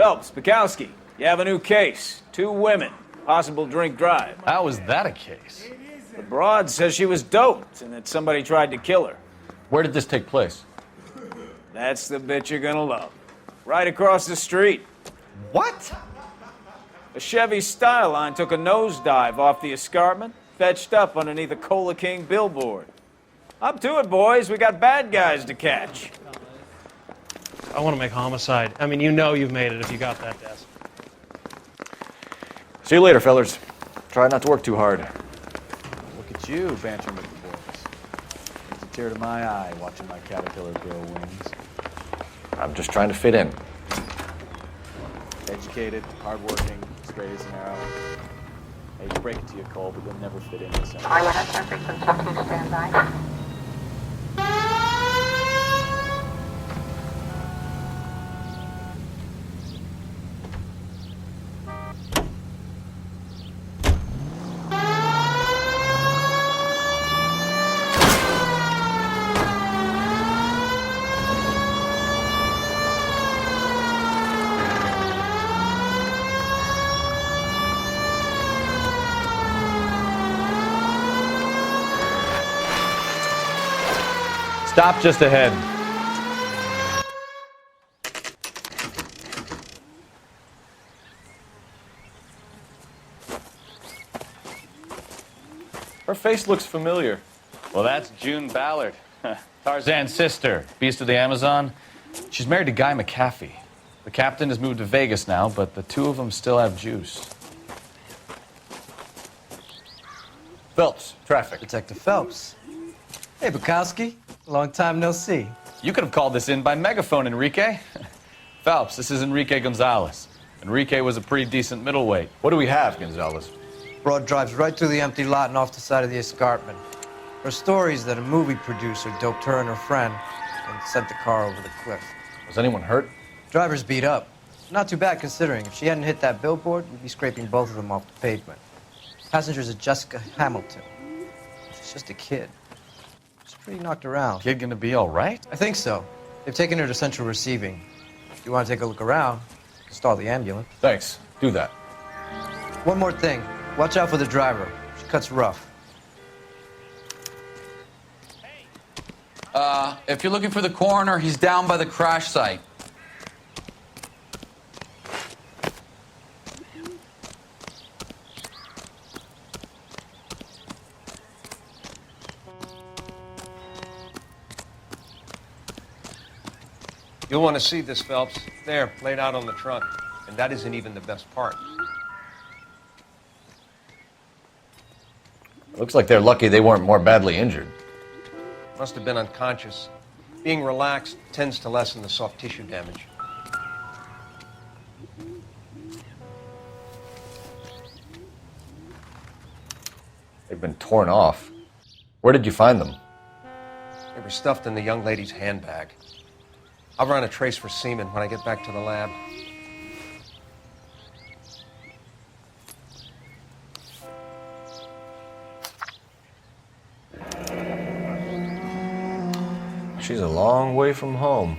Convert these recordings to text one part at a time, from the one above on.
Phelps, Bukowski, you have a new case. 2 women, possible drink drive. How is that a case? The broad says she was doped and that somebody tried to kill her. Where did this take place? That's the bit you're gonna love. Right across the street. What? A Chevy Styline took a nosedive off the escarpment, fetched up underneath a Cola King billboard. Up to it, boys. We got bad guys to catch. I want to make homicide. I mean, you know you've made it if you got that desk. See you later, fellers. Try not to work too hard. Look at you bantering with the boys. It's a tear to my eye watching my caterpillar grow wings. I'm just trying to fit in. Educated, hardworking, straight as an arrow. I hate to break it to you, Cole, but you'll never fit in this center. All units are frequent talking standby. Stop just ahead. Her face looks familiar. Well, that's June Ballard, Tarzan's sister, beast of the Amazon. She's married to Guy McAfee. The captain has moved to Vegas now, but the 2 of them still have juice. Phelps, traffic. Detective Phelps. Hey, Bukowski. Long time no see. You could have called this in by megaphone, Enrique. Phelps, this is Enrique Gonzalez. Enrique was a pretty decent middleweight. What do we have, Gonzalez? Broad drives right through the empty lot and off the side of the escarpment. Her story is that a movie producer doped her and her friend and sent the car over the cliff. Was anyone hurt? Driver's beat up. Not too bad considering. If she hadn't hit that billboard, we'd be scraping both of them off the pavement. Passenger's a Jessica Hamilton. She's just a kid. She's pretty knocked around. Kid gonna be all right? I think so. They've taken her to central receiving. If you want to take a look around, stall the ambulance. Thanks. Do that. One more thing. Watch out for the driver. She cuts rough. If you're looking for the coroner, he's down by the crash site. You'll want to see this, Phelps. There, laid out on the trunk. And that isn't even the best part. Looks like they're lucky they weren't more badly injured. Must have been unconscious. Being relaxed tends to lessen the soft tissue damage. They've been torn off. Where did you find them? They were stuffed in the young lady's handbag. I'll run a trace for semen when I get back to the lab. She's a long way from home.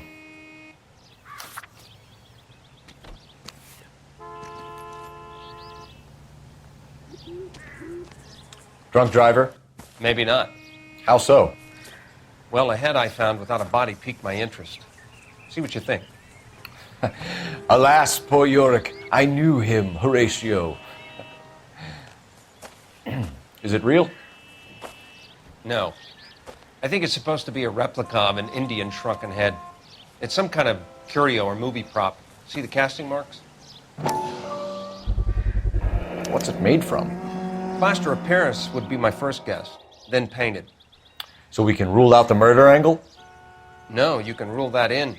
Drunk driver? Maybe not. How so? Well, a head I found without a body piqued my interest. See what you think. Alas, poor Yorick, I knew him, Horatio. Is it real? No. I think it's supposed to be a replica of an Indian shrunken head. It's some kind of curio or movie prop. See the casting marks? What's it made from? Plaster of Paris would be my first guess, then painted. So we can rule out the murder angle? No, you can rule that in.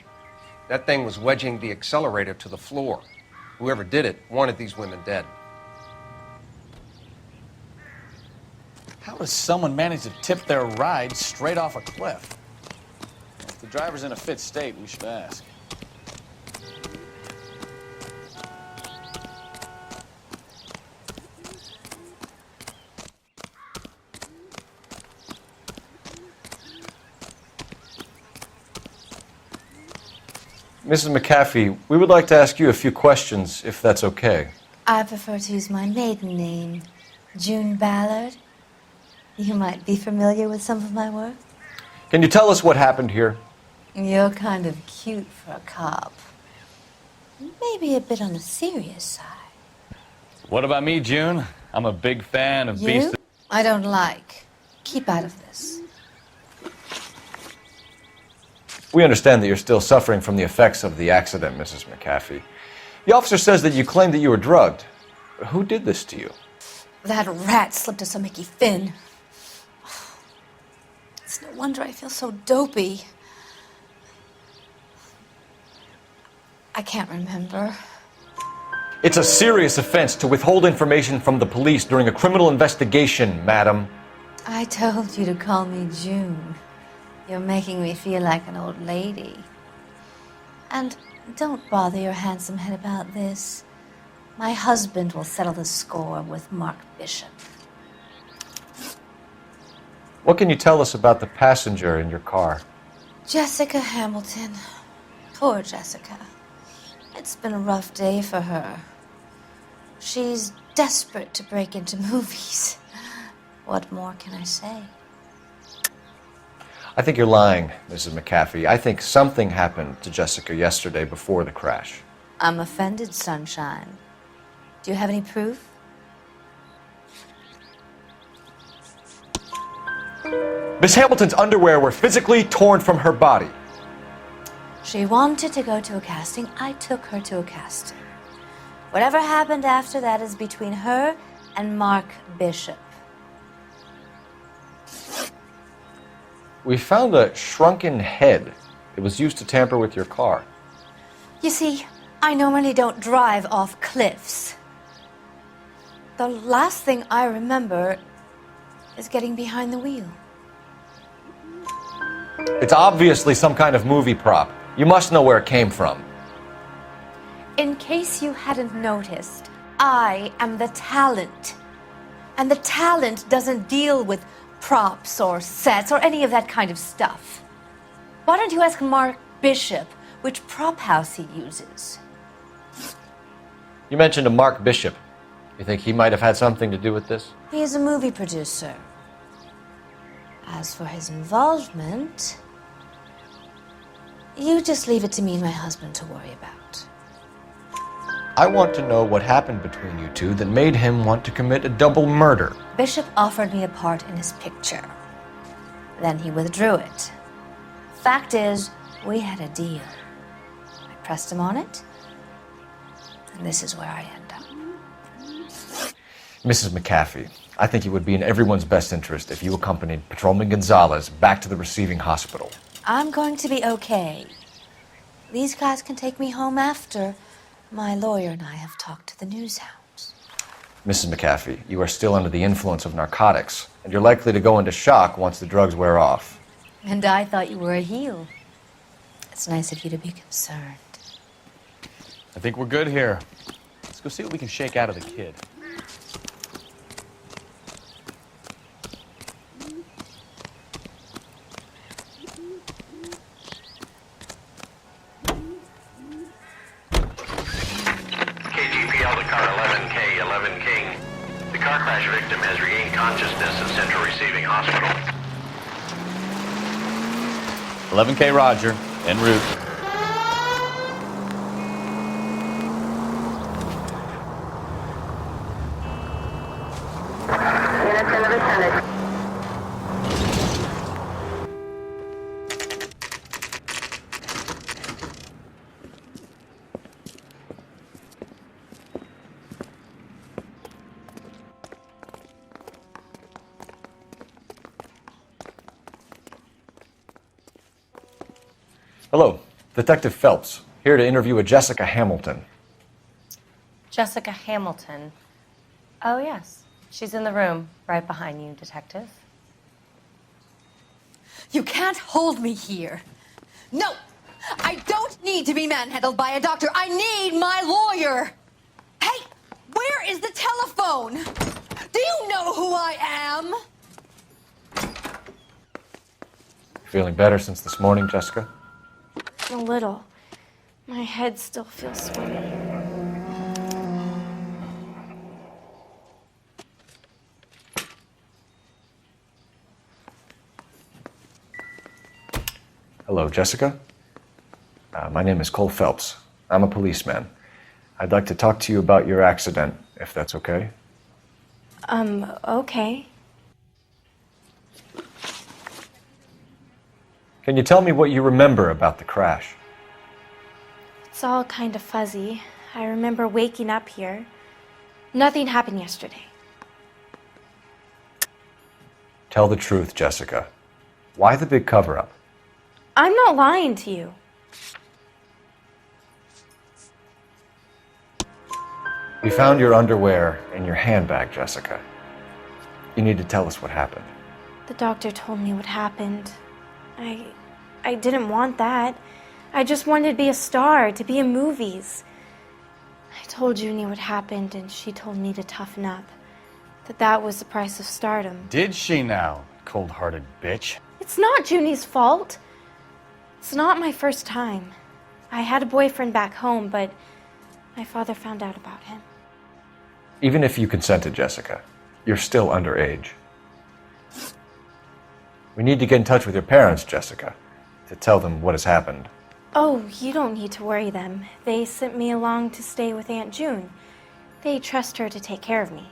That thing was wedging the accelerator to the floor. Whoever did it wanted these women dead. How does someone manage to tip their ride straight off a cliff? If the driver's in a fit state, we should ask. Mrs. McAfee, we would like to ask you a few questions, if that's okay. I prefer to use my maiden name, June Ballard. You might be familiar with some of my work. Can you tell us what happened here? You're kind of cute for a cop. Maybe a bit on the serious side. What about me, June? I'm a big fan of You? I don't like. Keep out of this. We understand that you're still suffering from the effects of the accident, Mrs. McAfee. The officer says that you claimed that you were drugged. Who did this to you? That rat slipped us a Mickey Finn. It's no wonder I feel so dopey. I can't remember. It's a serious offense to withhold information from the police during a criminal investigation, madam. I told you to call me June. You're making me feel like an old lady. And don't bother your handsome head about this. My husband will settle the score with Mark Bishop. What can you tell us about the passenger in your car? Jessica Hamilton. Poor Jessica. It's been a rough day for her. She's desperate to break into movies. What more can I say? I think you're lying, Mrs. McAfee. I think something happened to Jessica yesterday before the crash. I'm offended, Sunshine. Do you have any proof? Miss Hamilton's underwear were physically torn from her body. She wanted to go to a casting. I took her to a casting. Whatever happened after that is between her and Mark Bishop. We found a shrunken head. It was used to tamper with your car. You see, I normally don't drive off cliffs. The last thing I remember is getting behind the wheel. It's obviously some kind of movie prop. You must know where it came from. In case you hadn't noticed, I am the talent. And the talent doesn't deal with props or sets or any of that kind of stuff. Why don't you ask Mark Bishop which prop house he uses? You mentioned a Mark Bishop. You think he might have had something to do with this? He is a movie producer. As for his involvement, you just leave it to me and my husband to worry about. I want to know what happened between you two that made him want to commit a double murder. Bishop offered me a part in his picture. Then he withdrew it. Fact is, we had a deal. I pressed him on it, and this is where I end up. Mrs. McAfee, I think it would be in everyone's best interest if you accompanied Patrolman Gonzalez back to the receiving hospital. I'm going to be okay. These guys can take me home after. My lawyer and I have talked to the news hounds. Mrs. McAfee, you are still under the influence of narcotics, and you're likely to go into shock once the drugs wear off. And I thought you were a heel. It's nice of you to be concerned. I think we're good here. Let's go see what we can shake out of the kid. KGPL to car 11K, 11 King. The car crash victim has regained consciousness at Central Receiving Hospital. 11K Roger, en route. Units in the vicinity. Hello, Detective Phelps, here to interview a Jessica Hamilton. Jessica Hamilton. Oh, yes. She's in the room, right behind you, Detective. You can't hold me here. No! I don't need to be manhandled by a doctor. I need my lawyer! Hey! Where is the telephone? Do you know who I am? Feeling better since this morning, Jessica? A little. My head still feels swimmy. Hello, Jessica. My name is Cole Phelps. I'm a policeman. I'd like to talk to you about your accident, if that's okay. Okay. Can you tell me what you remember about the crash? It's all kind of fuzzy. I remember waking up here. Nothing happened yesterday. Tell the truth, Jessica. Why the big cover-up? I'm not lying to you. We found your underwear in your handbag, Jessica. You need to tell us what happened. The doctor told me what happened. I didn't want that. I just wanted to be a star, to be in movies. I told Junie what happened, and she told me to toughen up. That was the price of stardom. Did she now, cold-hearted bitch? It's not Junie's fault. It's not my first time. I had a boyfriend back home, but my father found out about him. Even if you consented, Jessica, you're still underage. We need to get in touch with your parents, Jessica, to tell them what has happened. Oh, you don't need to worry them. They sent me along to stay with Aunt June. They trust her to take care of me.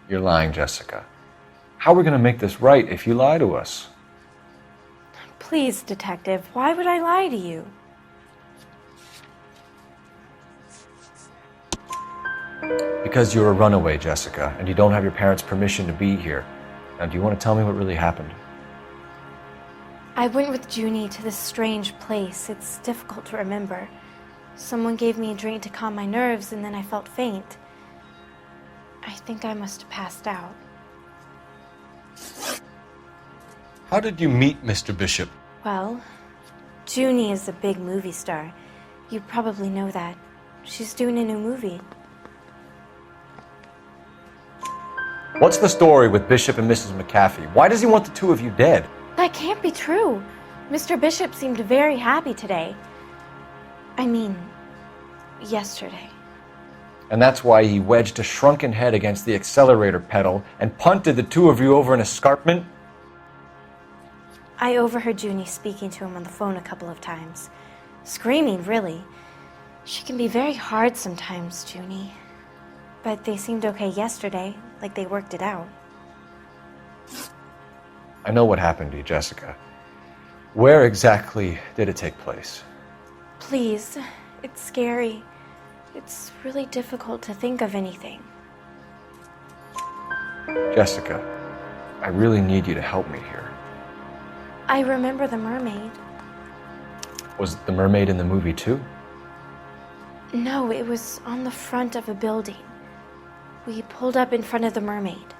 You're lying, Jessica. How are we going to make this right if you lie to us? Please, Detective, why would I lie to you? Because you're a runaway, Jessica, and you don't have your parents' permission to be here. Now, do you want to tell me what really happened? I went with Junie to this strange place. It's difficult to remember. Someone gave me a drink to calm my nerves, and then I felt faint. I think I must have passed out. How did you meet Mr. Bishop? Well, Junie is a big movie star. You probably know that. She's doing a new movie. What's the story with Bishop and Mrs. McAfee? Why does he want the two of you dead? That can't be true. Mr. Bishop seemed very happy today. I mean, yesterday. And that's why he wedged a shrunken head against the accelerator pedal and punted the two of you over an escarpment? I overheard Junie speaking to him on the phone a couple of times. Screaming, really. She can be very hard sometimes, Junie. But they seemed okay yesterday, like they worked it out. I know what happened to you, Jessica. Where exactly did it take place? Please, it's scary. It's really difficult to think of anything. Jessica, I really need you to help me here. I remember the mermaid. Was the mermaid in the movie too? No, it was on the front of a building. We pulled up in front of the mermaid.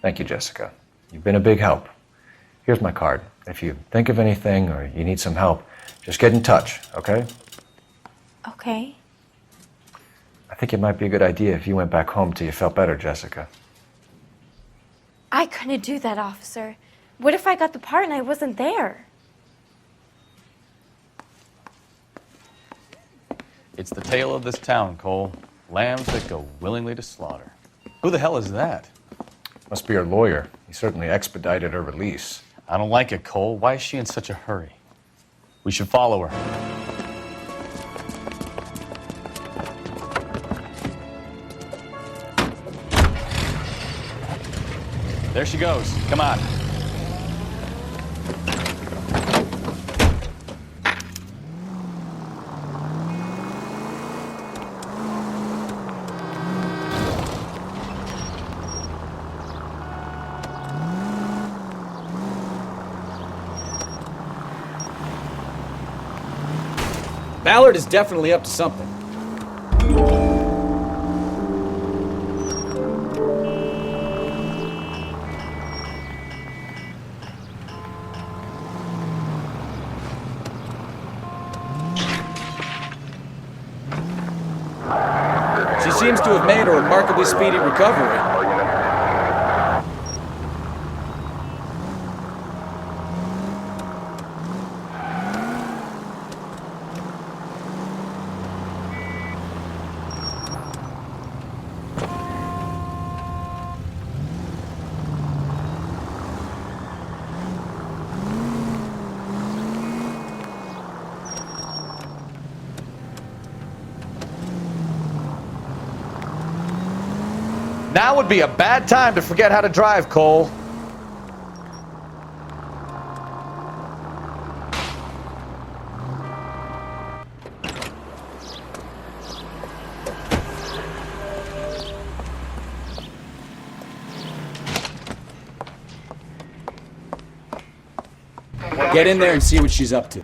Thank you, Jessica. You've been a big help. Here's my card. If you think of anything or you need some help, just get in touch, okay? Okay. I think it might be a good idea if you went back home till you felt better, Jessica. I couldn't do that, officer. What if I got the part and I wasn't there? It's the tale of this town, Cole. Lambs that go willingly to slaughter. Who the hell is that? Must be her lawyer. He certainly expedited her release. I don't like it, Cole. Why is she in such a hurry? We should follow her. There she goes. Come on. Ballard is definitely up to something. She seems to have made a remarkably speedy recovery. Now would be a bad time to forget how to drive, Cole. Get in there and see what she's up to.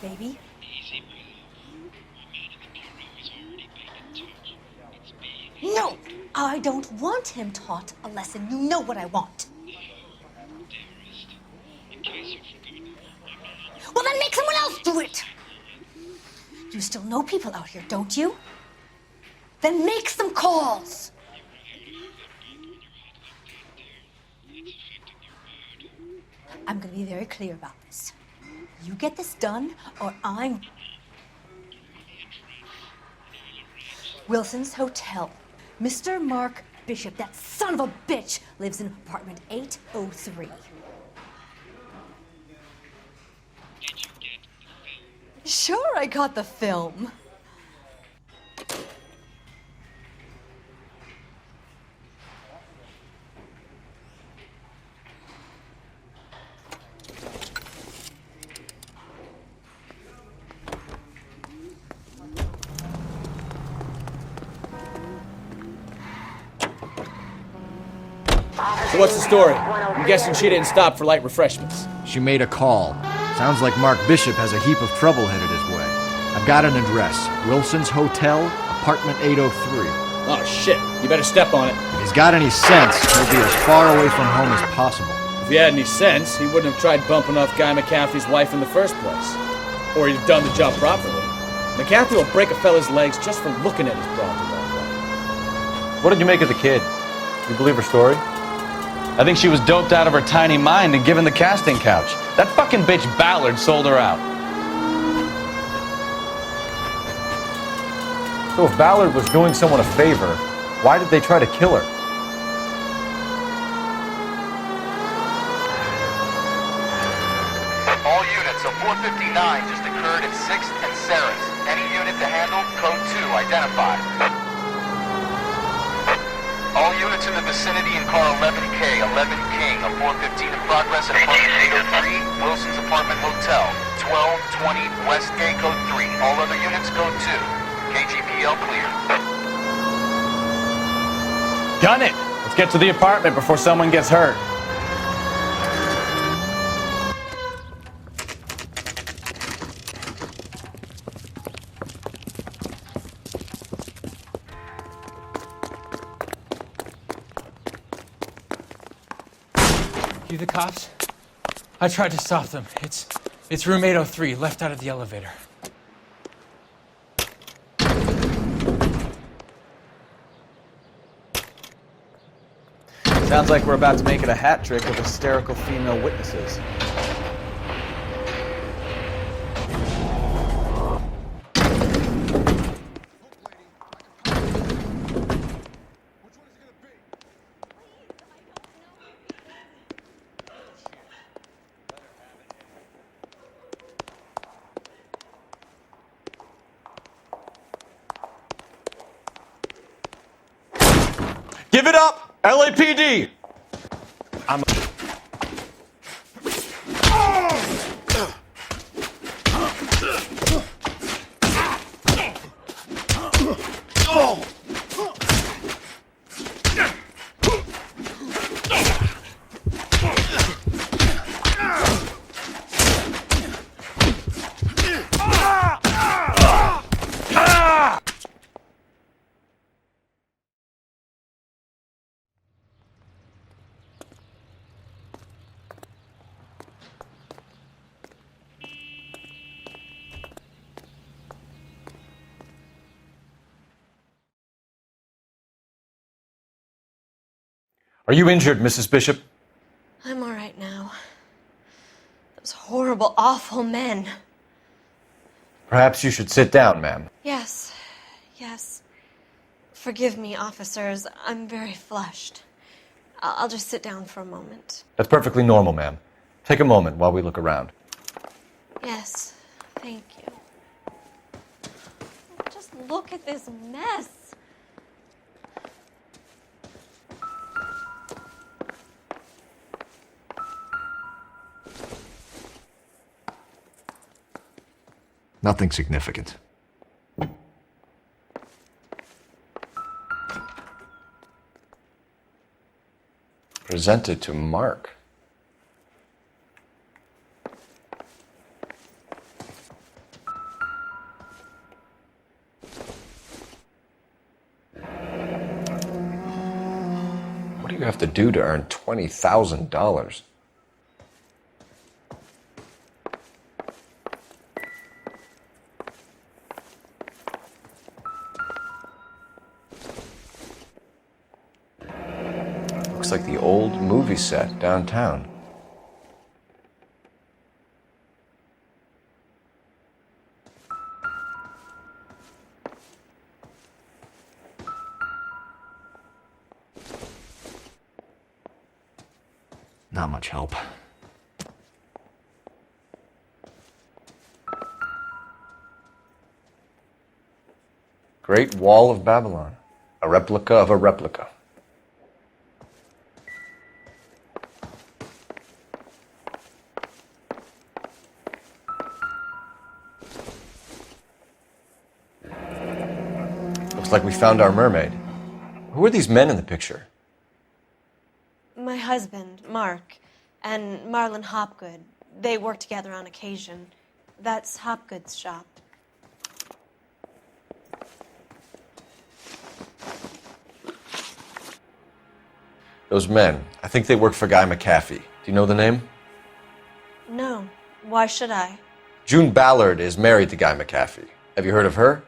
Baby? No! I don't want him taught a lesson. You know what I want. Well, then make someone else do it! You still know people out here, don't you? Then make some calls! I'm gonna be very clear about this. You get this done, or I'm... Wilson's Hotel. Mr. Mark Bishop, that son of a bitch, lives in apartment 803. Sure, I got the film. So what's the story? I'm guessing she didn't stop for light refreshments. She made a call. Sounds like Mark Bishop has a heap of trouble headed his way. I've got an address. Wilson's Hotel, apartment 803. Oh, shit. You better step on it. If he's got any sense, he'll be as far away from home as possible. If he had any sense, he wouldn't have tried bumping off Guy McCaffrey's wife in the first place. Or he'd have done the job properly. McCaffrey will break a fella's legs just for looking at his broad the wrong way. What did you make of the kid? You believe her story? I think she was doped out of her tiny mind and given the casting couch. That fucking bitch Ballard sold her out. So if Ballard was doing someone a favor, why did they try to kill her? All units, a 459 just occurred at 6th and Sarah's. Any unit to handle, code 2, identified. All units in the vicinity in car 11K, 11 King, a 415 in progress at apartment 803, Wilson's Apartment Hotel, 1220 Westgate, code 3. All other units, code 2. KGPL clear. Gun it! Let's get to the apartment before someone gets hurt. You the cops? I tried to stop them. It's room 803, left out of the elevator. Sounds like we're about to make it a hat trick of hysterical female witnesses. Give it up! LAPD! I'm... Are you injured, Mrs. Bishop? I'm all right now. horrible, awful men. Perhaps you should sit down, ma'am. Yes, yes. Forgive me, officers. I'm very flushed. I'll just sit down for a moment. That's perfectly normal, ma'am. Take a moment while we look around. Yes, thank you. Just look at this mess. Nothing significant. Presented to Mark. What do you have to do to earn $20,000? Looks like the old movie set downtown. Not much help. Great Wall of Babylon. A replica of a replica. Looks like we found our mermaid. Who are these men in the picture? My husband, Mark, and Marlon Hopgood. They work together on occasion. That's Hopgood's shop. Those men, I think they work for Guy McAfee. Do you know the name? No. Why should I? June Ballard is married to Guy McAfee. Have you heard of her?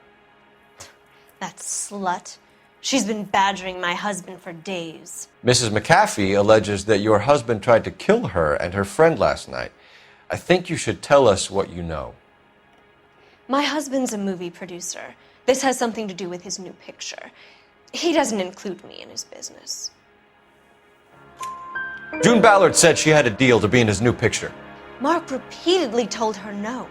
That slut. She's been badgering my husband for days. Mrs. McAfee alleges that your husband tried to kill her and her friend last night. I think you should tell us what you know. My husband's a movie producer. This has something to do with his new picture. He doesn't include me in his business. June Ballard said she had a deal to be in his new picture. Mark repeatedly told her no.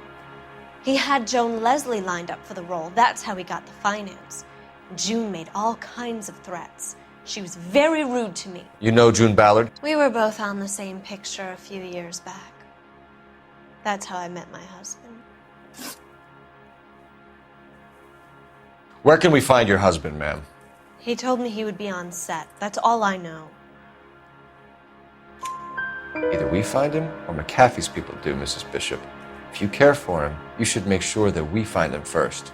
He had Joan Leslie lined up for the role. That's how he got the finance. June made all kinds of threats. She was very rude to me. You know June Ballard? We were both on the same picture a few years back. That's how I met my husband. Where can we find your husband, ma'am? He told me he would be on set. That's all I know. Either we find him or McAfee's people do, Mrs. Bishop. If you care for him, you should make sure that we find him first.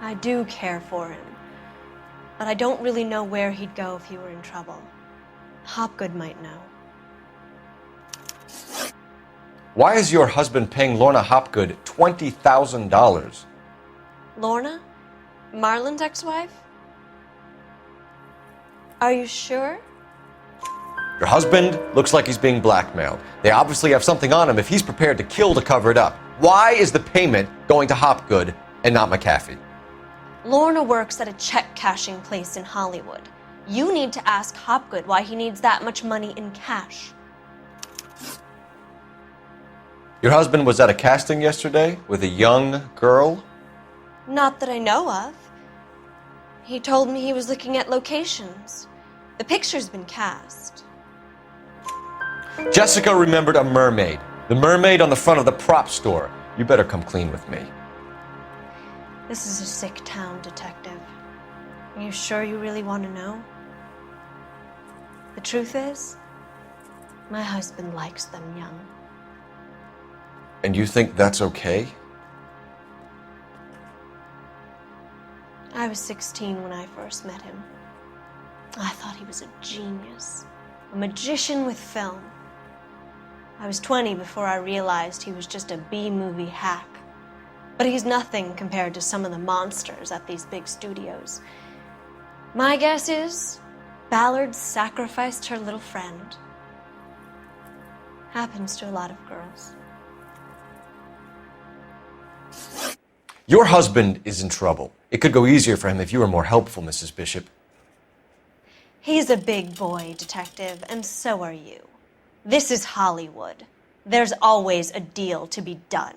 I do care for him, but I don't really know where he'd go if he were in trouble. Hopgood might know. Why is your husband paying Lorna Hopgood $20,000? Lorna? Marlon's ex-wife? Are you sure? Your husband looks like he's being blackmailed. They obviously have something on him if he's prepared to kill to cover it up. Why is the payment going to Hopgood and not McAfee? Lorna works at a check-cashing place in Hollywood. You need to ask Hopgood why he needs that much money in cash. Your husband was at a casting yesterday with a young girl? Not that I know of. He told me he was looking at locations. The picture's been cast. Jessica remembered a mermaid. The mermaid on the front of the prop store. You better come clean with me. This is a sick town, Detective. Are you sure you really want to know? The truth is, my husband likes them young. And you think that's okay? I was 16 when I first met him. I thought he was a genius, a magician with film. I was 20 before I realized he was just a B-movie hack. But he's nothing compared to some of the monsters at these big studios. My guess is Ballard sacrificed her little friend. Happens to a lot of girls. Your husband is in trouble. It could go easier for him if you were more helpful, Mrs. Bishop. He's a big boy, Detective, and so are you. This is Hollywood. There's always a deal to be done.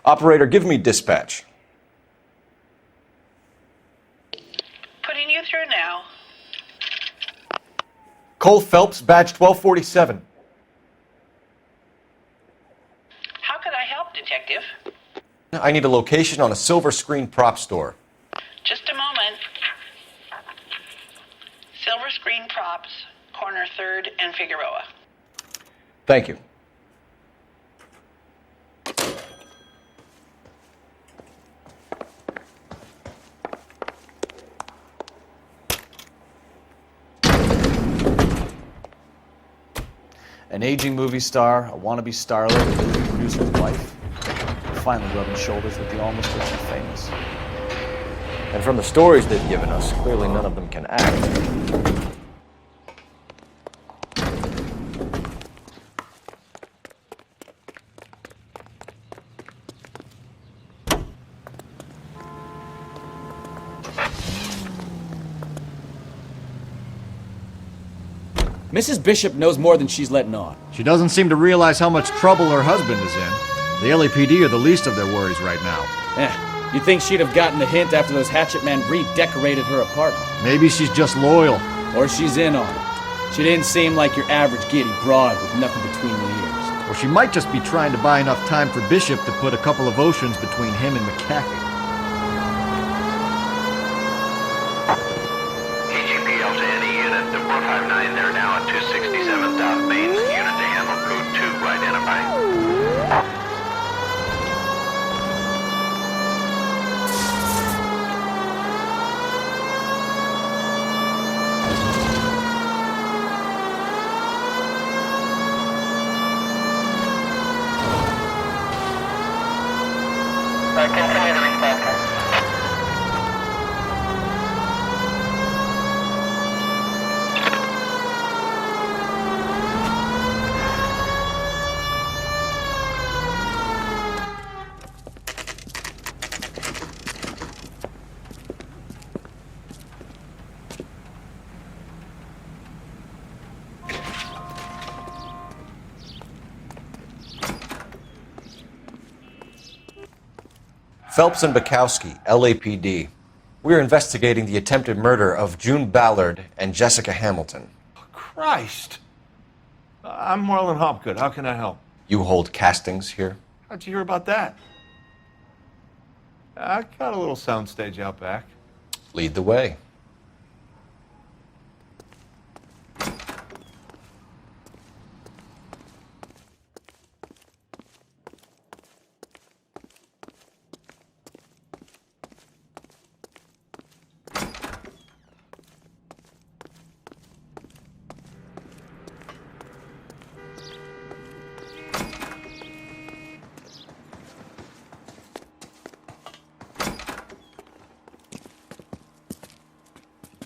Operator, give me dispatch. Putting you through now. Cole Phelps, badge 1247. How can I help, Detective? I need a location on a silver screen prop store. Just a moment. Silver Screen Props, corner 3rd and Figueroa. Thank you. An aging movie star, a wannabe starlet, a movie producer's wife. Finally rubbing shoulders with the almost rich and famous. And from the stories they've given us, clearly none of them can act. Mrs. Bishop knows more than she's letting on. She doesn't seem to realize how much trouble her husband is in. The LAPD are the least of their worries right now. You'd think she'd have gotten the hint after those hatchet men redecorated her apartment. Maybe she's just loyal. Or she's in on it. She didn't seem like your average giddy broad with nothing between the ears. Or she might just be trying to buy enough time for Bishop to put a couple of oceans between him and McAfee. KGPL to any unit. The 459 there now at 267 South Main. Unit to handle code 2 identified. Continue to respond. Phelps and Bukowski, LAPD. We are investigating the attempted murder of June Ballard and Jessica Hamilton. Christ. I'm Marlon Hopgood. How can I help? You hold castings here? How'd you hear about that? I got a little soundstage out back. Lead the way.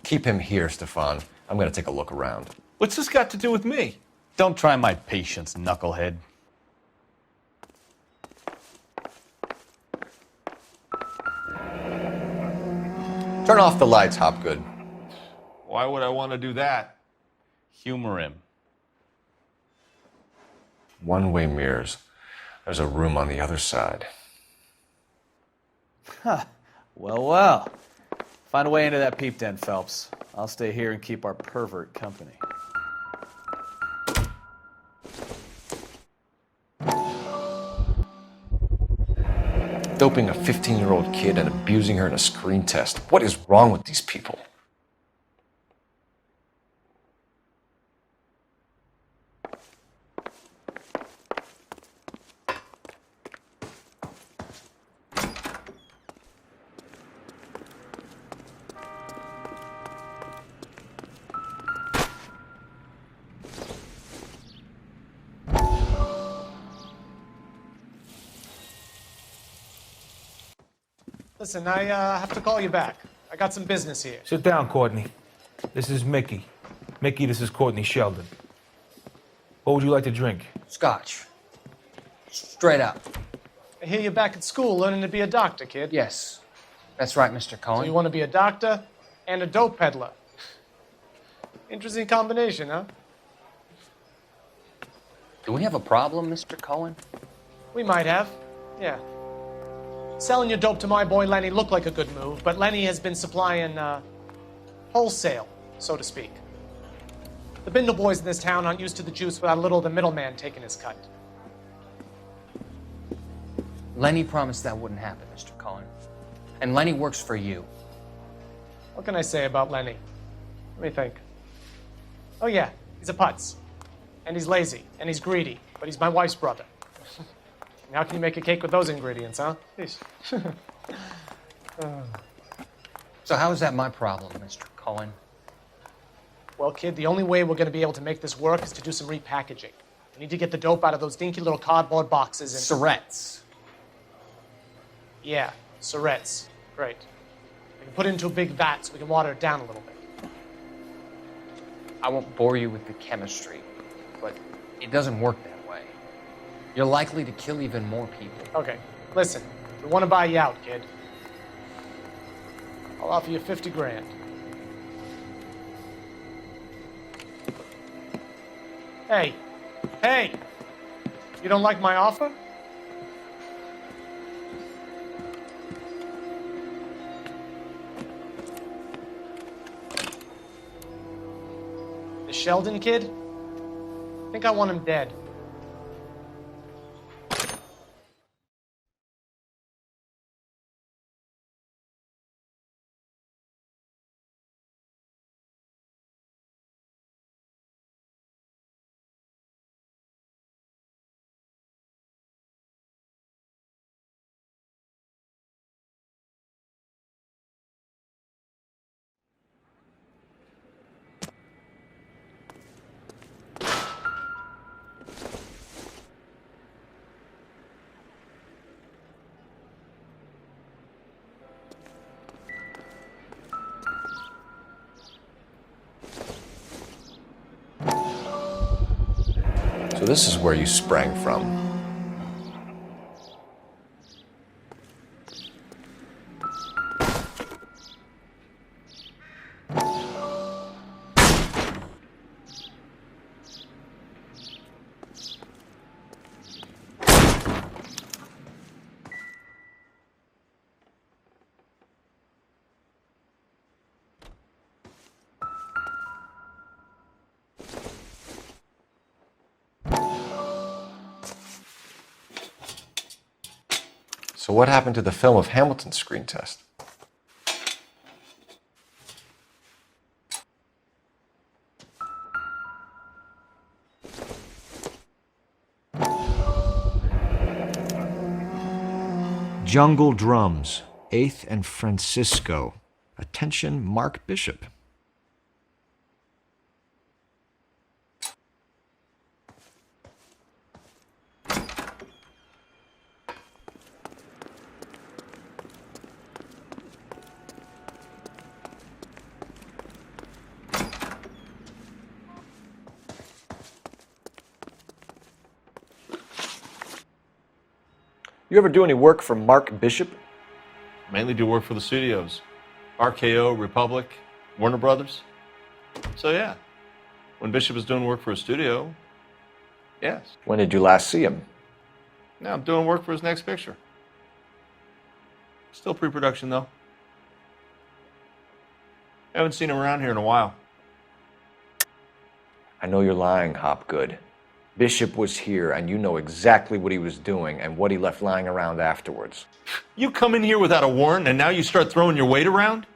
Keep him here, Stefan. I'm going to take a look around. What's this got to do with me? Don't try my patience, knucklehead. Turn off the lights, Hopgood. Why would I want to do that? Humor him. One-way mirrors. There's a room on the other side. Huh. Well, well. Find a way into that peep den, Phelps. I'll stay here and keep our pervert company. Doping a 15-year-old kid and abusing her in a screen test. What is wrong with these people? Listen, I have to call you back. I got some business here. Sit down, Courtney. This is Mickey. Mickey, this is Courtney Sheldon. What would you like to drink? Scotch. Straight up. I hear you're back at school learning to be a doctor, kid. Yes. That's right, Mr. Cohen. So you want to be a doctor and a dope peddler. Interesting combination, huh? Do we have a problem, Mr. Cohen? We might have, yeah. Selling your dope to my boy Lenny looked like a good move, but Lenny has been supplying, wholesale, so to speak. The Bindle boys in this town aren't used to the juice without a little of the middleman taking his cut. Lenny promised that wouldn't happen, Mr. Cohen. And Lenny works for you. What can I say about Lenny? Let me think. Oh yeah, he's a putz. And he's lazy, and he's greedy, but he's my wife's brother. And how can you make a cake with those ingredients, huh? So how is that my problem, Mr. Cohen? Well, kid, the only way we're going to be able to make this work is to do some repackaging. We need to get the dope out of those dinky little cardboard boxes and... Surrettes. Yeah, Surrettes. Great. We can put it into a big vat so we can water it down a little bit. I won't bore you with the chemistry, but it doesn't work that way. You're likely to kill even more people. Okay, listen. We want to buy you out, kid. I'll offer you 50 grand. Hey, hey! You don't like my offer? The Sheldon kid? I think I want him dead. So this is where you sprang from. So what happened to the film of Hamilton's screen test? Jungle Drums, 8th and Francisco. Attention, Mark Bishop. You ever do any work for Mark Bishop? Mainly do work for the studios. RKO, Republic, Warner Brothers. So yeah, when Bishop was doing work for a studio, yes. When did you last see him? Now I'm doing work for his next picture. Still pre-production though. Haven't seen him around here in a while. I know you're lying, Hopgood. Bishop was here, and you know exactly what he was doing and what he left lying around afterwards. You come in here without a warrant, and now you start throwing your weight around?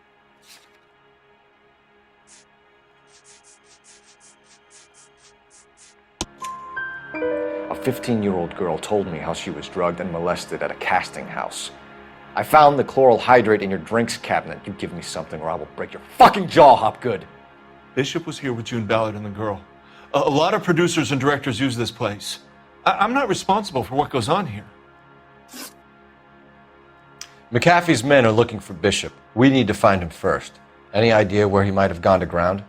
A 15-year-old girl told me how she was drugged and molested at a casting house. I found the chloral hydrate in your drinks cabinet. You give me something or I will break your fucking jaw, Hopgood. Bishop was here with June Ballard and the girl. A lot of producers and directors use this place. I'm not responsible for what goes on here. McAfee's men are looking for Bishop. We need to find him first. Any idea where he might have gone to ground?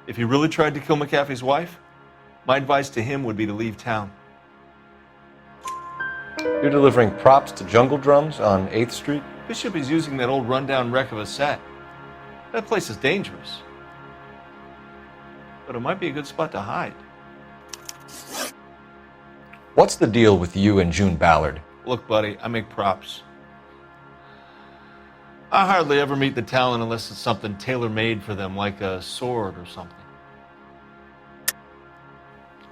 If he really tried to kill McAfee's wife, my advice to him would be to leave town. You're delivering props to Jungle Drums on 8th Street? Bishop is using that old rundown wreck of a set. That place is dangerous. But it might be a good spot to hide. What's the deal with you and June Ballard? Look, buddy, I make props. I hardly ever meet the talent unless it's something tailor-made for them, like a sword or something.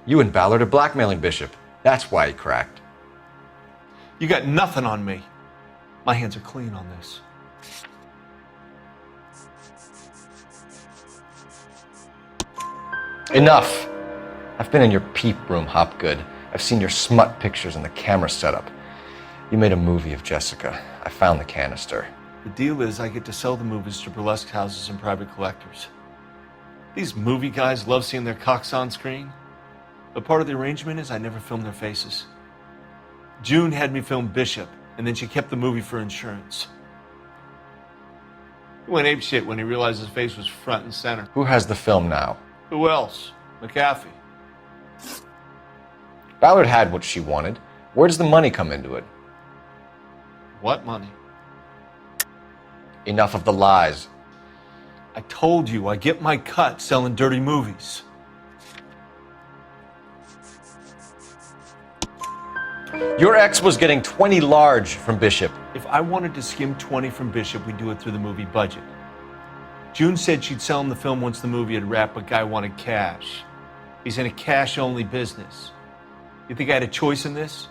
You and Ballard are blackmailing Bishop. That's why he cracked. You got nothing on me. My hands are clean on this. Enough! I've been in your peep room, Hopgood. I've seen your smut pictures and the camera setup. You made a movie of Jessica. I found the canister. The deal is I get to sell the movies to burlesque houses and private collectors. These movie guys love seeing their cocks on screen. But part of the arrangement is I never film their faces. June had me film Bishop, and then she kept the movie for insurance. He went apeshit when he realized his face was front and center. Who has the film now? Who else? McAfee. Ballard had what she wanted. Where does the money come into it? What money? Enough of the lies. I told you I get my cut selling dirty movies. Your ex was getting 20 large from Bishop. If I wanted to skim 20 from Bishop, we'd do it through the movie budget. June said she'd sell him the film once the movie had wrapped, but Guy wanted cash. He's in a cash-only business. You think I had a choice in this?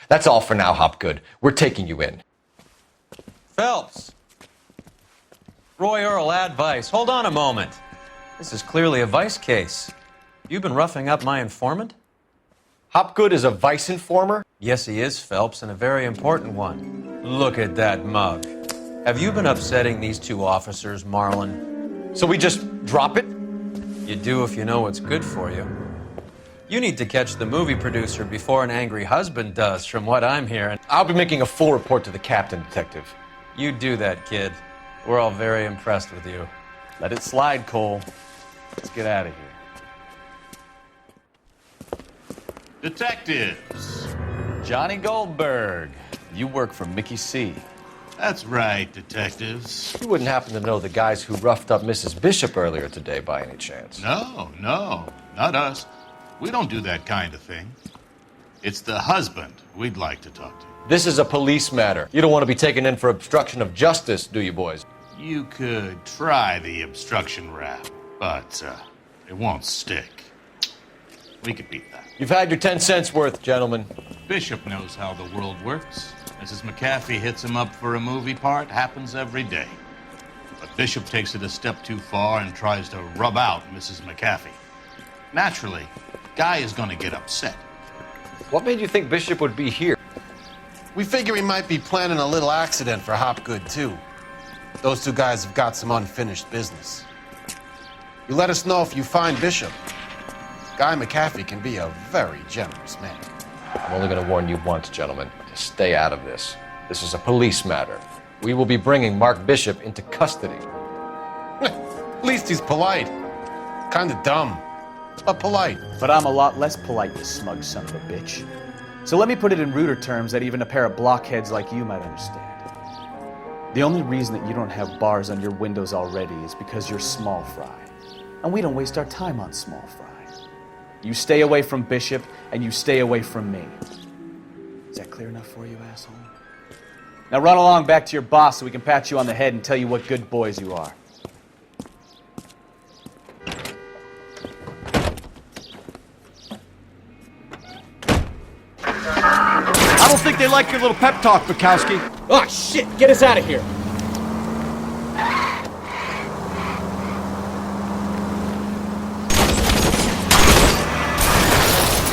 That's all for now, Hopgood. We're taking you in. Phelps! Roy Earl, advice. Hold on a moment. This is clearly a vice case. You've been roughing up my informant? Hopgood is a vice informer? Yes, he is, Phelps, and a very important one. Look at that mug. Have you been upsetting these two officers, Marlin? So we just drop it? You do if you know what's good for you. You need to catch the movie producer before an angry husband does, from what I'm hearing. I'll be making a full report to the captain, Detective. You do that, kid. We're all very impressed with you. Let it slide, Cole. Let's get out of here. Detectives. Johnny Goldberg. You work for Mickey C. That's right, detectives. You wouldn't happen to know the guys who roughed up Mrs. Bishop earlier today by any chance? No, not us. We don't do that kind of thing. It's the husband we'd like to talk to. This is a police matter. You don't want to be taken in for obstruction of justice, do you, boys? You could try the obstruction rap, but it won't stick. We could beat that. You've had your 10 cents worth, gentlemen. Bishop knows how the world works. Mrs. McAfee hits him up for a movie part, happens every day. But Bishop takes it a step too far and tries to rub out Mrs. McAfee. Naturally, Guy is going to get upset. What made you think Bishop would be here? We figure he might be planning a little accident for Hopgood, too. Those two guys have got some unfinished business. You let us know if you find Bishop. Guy McAfee can be a very generous man. I'm only going to warn you once, gentlemen, to stay out of this. This is a police matter. We will be bringing Mark Bishop into custody. At least he's polite. Kind of dumb, but polite. But I'm a lot less polite, you smug son of a bitch. So let me put it in ruder terms that even a pair of blockheads like you might understand. The only reason that you don't have bars on your windows already is because you're small fry. And we don't waste our time on small fry. You stay away from Bishop, and you stay away from me. Is that clear enough for you, asshole? Now run along back to your boss so we can pat you on the head and tell you what good boys you are. I don't think they like your little pep talk, Bukowski. Oh, shit! Get us out of here!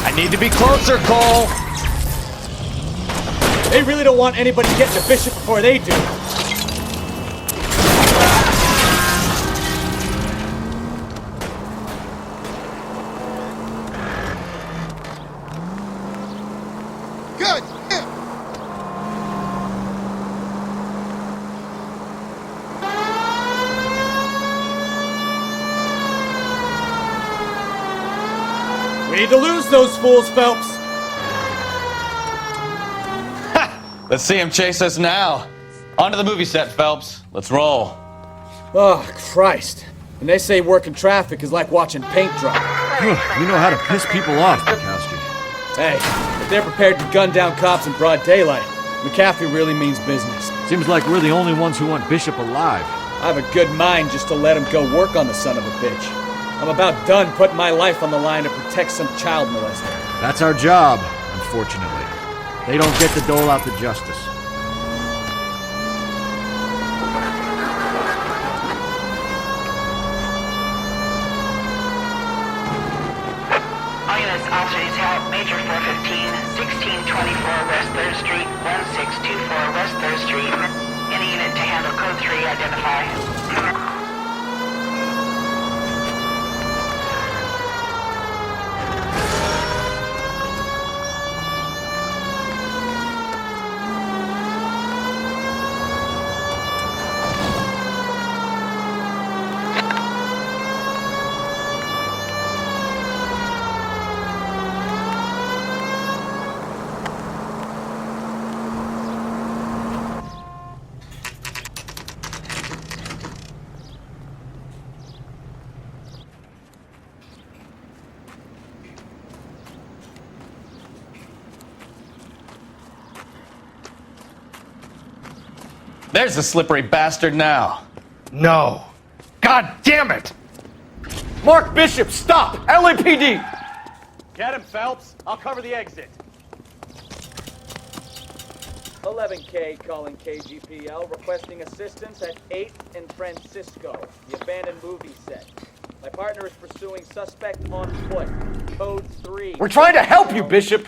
I need to be closer, Cole. They really don't want anybody getting to Bishop before they do. Good. need to lose those fools, Phelps. Let's see him chase us now. Onto the movie set, Phelps. Let's roll. Oh, Christ. And they say working traffic is like watching paint dry. You know how to piss people off, Bukowski. Hey, if they're prepared to gun down cops in broad daylight, McAfee really means business. Seems like we're the only ones who want Bishop alive. I have a good mind just to let him go work on the son of a bitch. I'm about done putting my life on the line to protect some child molester. That's our job, unfortunately. They don't get to dole out the justice. All units, officer detail, Major 415, 1624 West 3rd Street, 1624 West 3rd Street. Any unit to handle code 3, identify. There's the slippery bastard now. No. God damn it! Mark Bishop, stop! LAPD! Get him, Phelps. I'll cover the exit. 11K calling KGPL, requesting assistance at 8th and Francisco, the abandoned movie set. My partner is pursuing suspect on foot. Code 3. We're trying to help you, Bishop!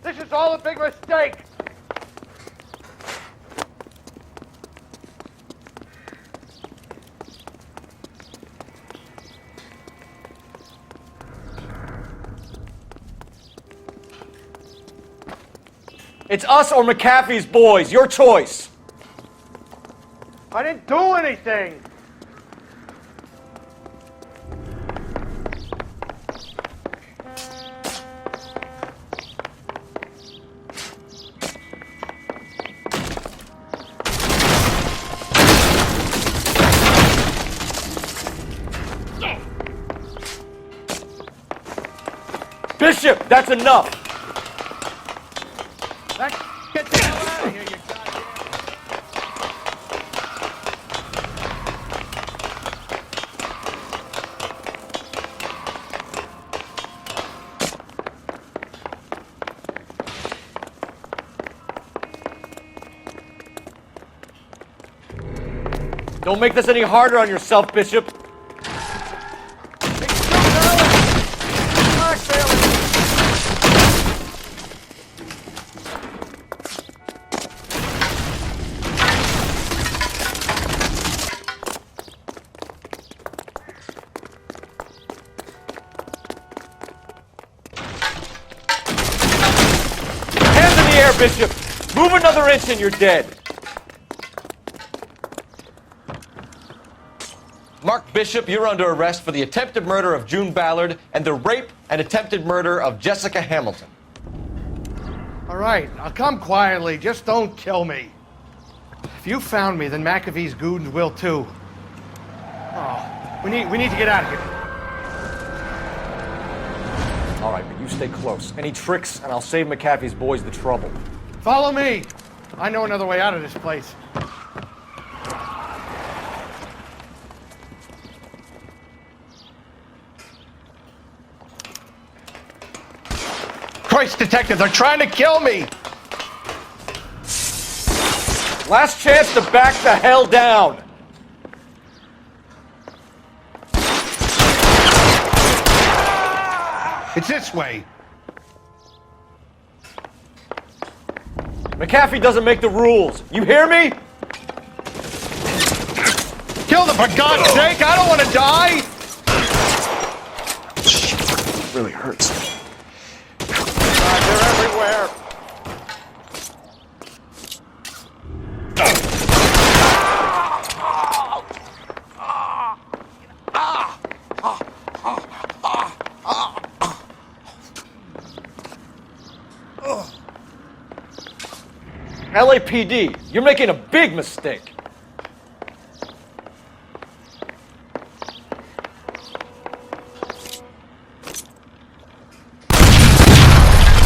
This is all a big mistake! It's us or McAfee's boys. Your choice. I didn't do anything! Bishop, that's enough! Get the hell out of here, you goddamn... Don't make this any harder on yourself, Bishop. Bishop! Move another inch and you're dead! Mark Bishop, you're under arrest for the attempted murder of June Ballard and the rape and attempted murder of Jessica Hamilton. All right, now come quietly. Just don't kill me. If you found me, then McAfee's goons will too. Oh, we need to get out of here. All right, but you stay close. Any tricks, and I'll save McAfee's boys the trouble. Follow me. I know another way out of this place. Christ, detectives are trying to kill me! Last chance to back the hell down! It's this way. McAfee doesn't make the rules. You hear me? Kill them, for God's sake! I don't want to die! It really hurts. They're everywhere. LAPD, you're making a big mistake.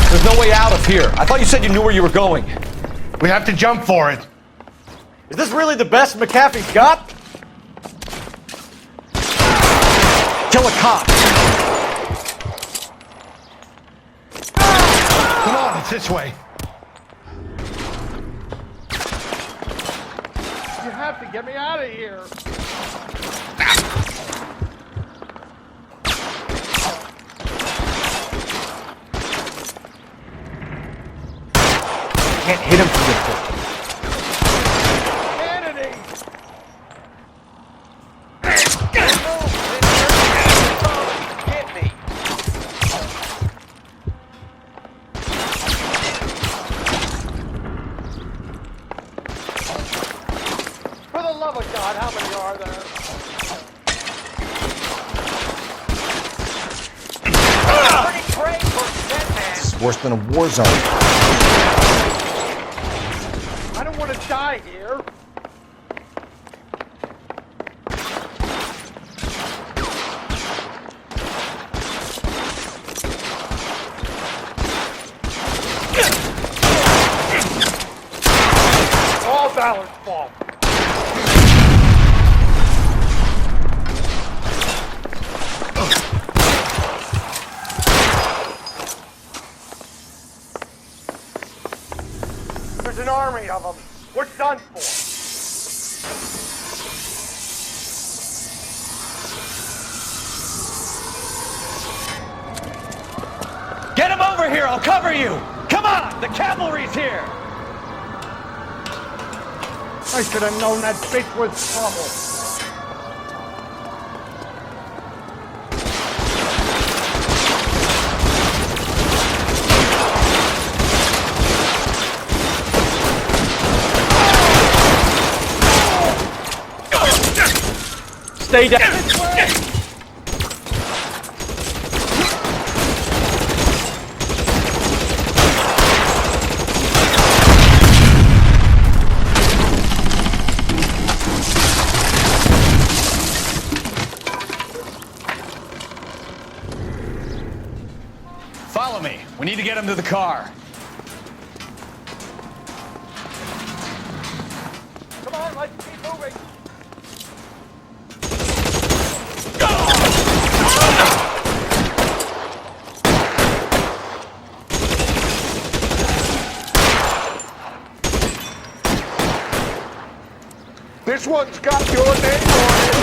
There's no way out of here. I thought you said you knew where you were going. We have to jump for it. Is this really the best McAfee's got? Kill a cop. Come on, it's this way. You have to get me out of here. Can't hit him from this distance. For the love of God, how many are there? This is worse than a war zone. I don't want to die here. All Ballard's fault. There's an army of them. We're done for. Get him over here. I'll cover you. Come on. The cavalry's here. I should have known that bitch was trouble. Stay down. Follow me. We need to get him to the car. Come on, let's keep moving. This one's got your name on it.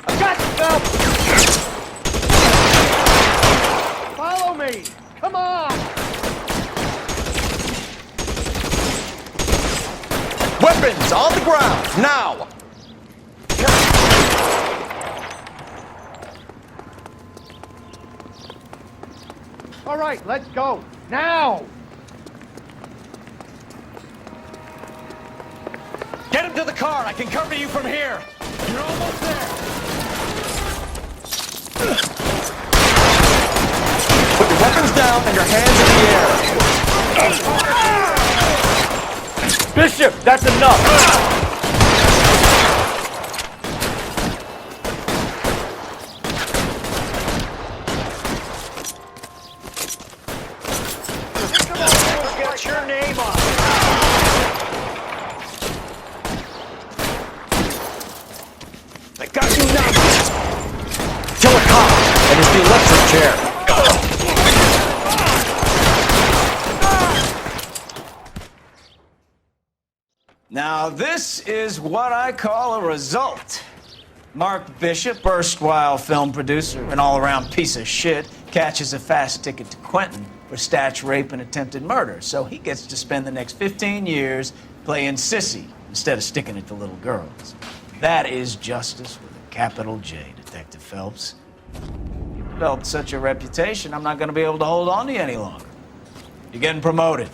I got you, Phelps. Follow me. Come on. Weapons on the ground now. All right, let's go. Now! Get him to the car. I can cover you from here. You're almost there. Put your weapons down and your hands in the air. Bishop, that's enough. Get your name on. I got you now. Kill a cop, and it's the electric chair. Now, this is what I call a result. Mark Bishop, erstwhile film producer and all-around piece of shit, catches a fast ticket to Quentin for statch rape and attempted murder. So he gets to spend the next 15 years playing sissy instead of sticking it to little girls. That is justice with a capital J, Detective Phelps. You developed such a reputation, I'm not going to be able to hold on to you any longer. You're getting promoted.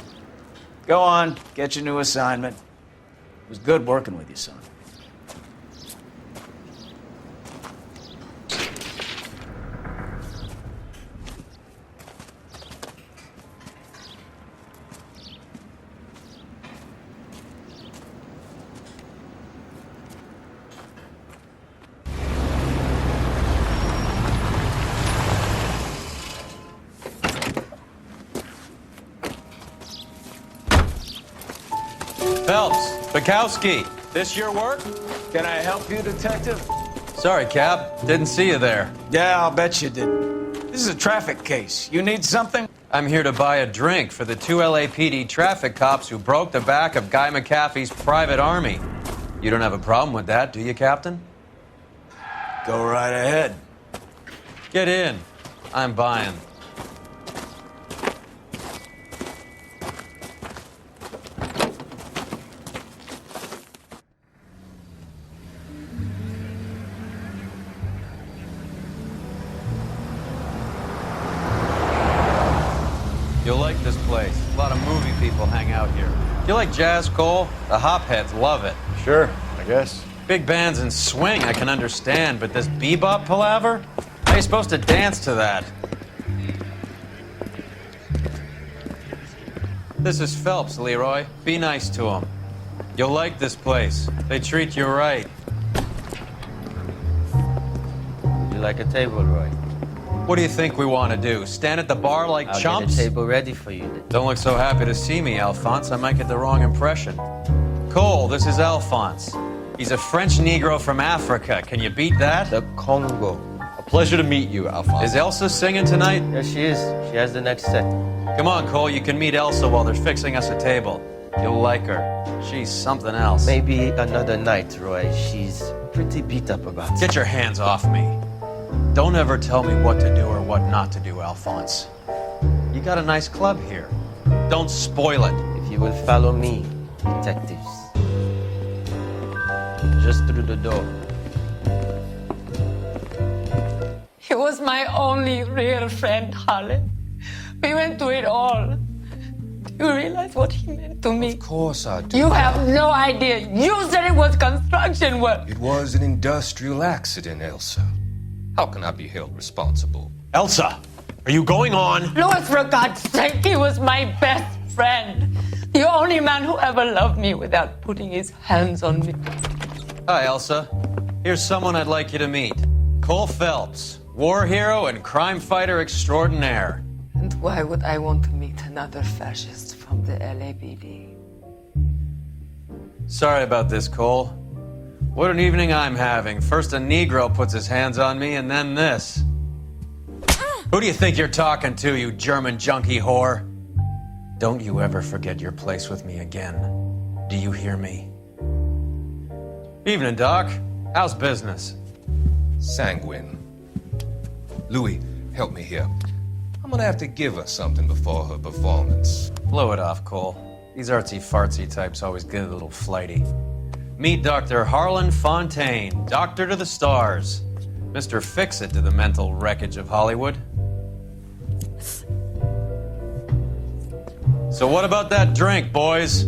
Go on, get your new assignment. It was good working with you, son. Phelps, Bukowski, this your work? Can I help you, Detective? Sorry, Cap. Didn't see you there. Yeah, I'll bet you did. This is a traffic case. You need something? I'm here to buy a drink for the 2 LAPD traffic cops who broke the back of Guy McAfee's private army. You don't have a problem with that, do you, Captain? Go right ahead. Get in. I'm buying. You'll like this place. A lot of movie people hang out here. Do you like jazz, Cole? The hopheads love it. Sure, I guess. Big bands and swing I can understand, but this bebop palaver? How are you supposed to dance to that? This is Phelps, Leroy. Be nice to him. You'll like this place. They treat you right. You like a table, Roy? What do you think we want to do? Stand at the bar like I'll chumps? get a table ready for you. Don't look so happy to see me, Alphonse. I might get the wrong impression. Cole, this is Alphonse. He's a French Negro from Africa. Can you beat that? The Congo. A pleasure to meet you, Alphonse. Is Elsa singing tonight? Yes, she is. She has the next set. Come on, Cole. You can meet Elsa while they're fixing us a table. You'll like her. She's something else. Maybe another night, Roy. She's pretty beat up about it. Get your hands off me. Don't ever tell me what to do or what not to do, Alphonse. You got a nice club here. Don't spoil it. If you will follow me, detectives. Just through the door. He was my only real friend, Harlan. We went through it all. Do you realize what he meant to me? Of course I do. You have no idea. You said it was construction work. It was an industrial accident, Elsa. How can I be held responsible? Elsa, are you going on? Louis, for God's sake, he was my best friend. The only man who ever loved me without putting his hands on me. Hi, Elsa. Here's someone I'd like you to meet. Cole Phelps, war hero and crime fighter extraordinaire. And why would I want to meet another fascist from the LAPD? Sorry about this, Cole. What an evening I'm having. First a Negro puts his hands on me, and then this. Who do you think you're talking to, you German junkie whore? Don't you ever forget your place with me again. Do you hear me? Evening, Doc. How's business? Sanguine. Louis, help me here. I'm gonna have to give her something before her performance. Blow it off, Cole. These artsy-fartsy types always get a little flighty. Meet Dr. Harlan Fontaine, doctor to the stars. Mr. Fix-It to the mental wreckage of Hollywood. So what about that drink, boys?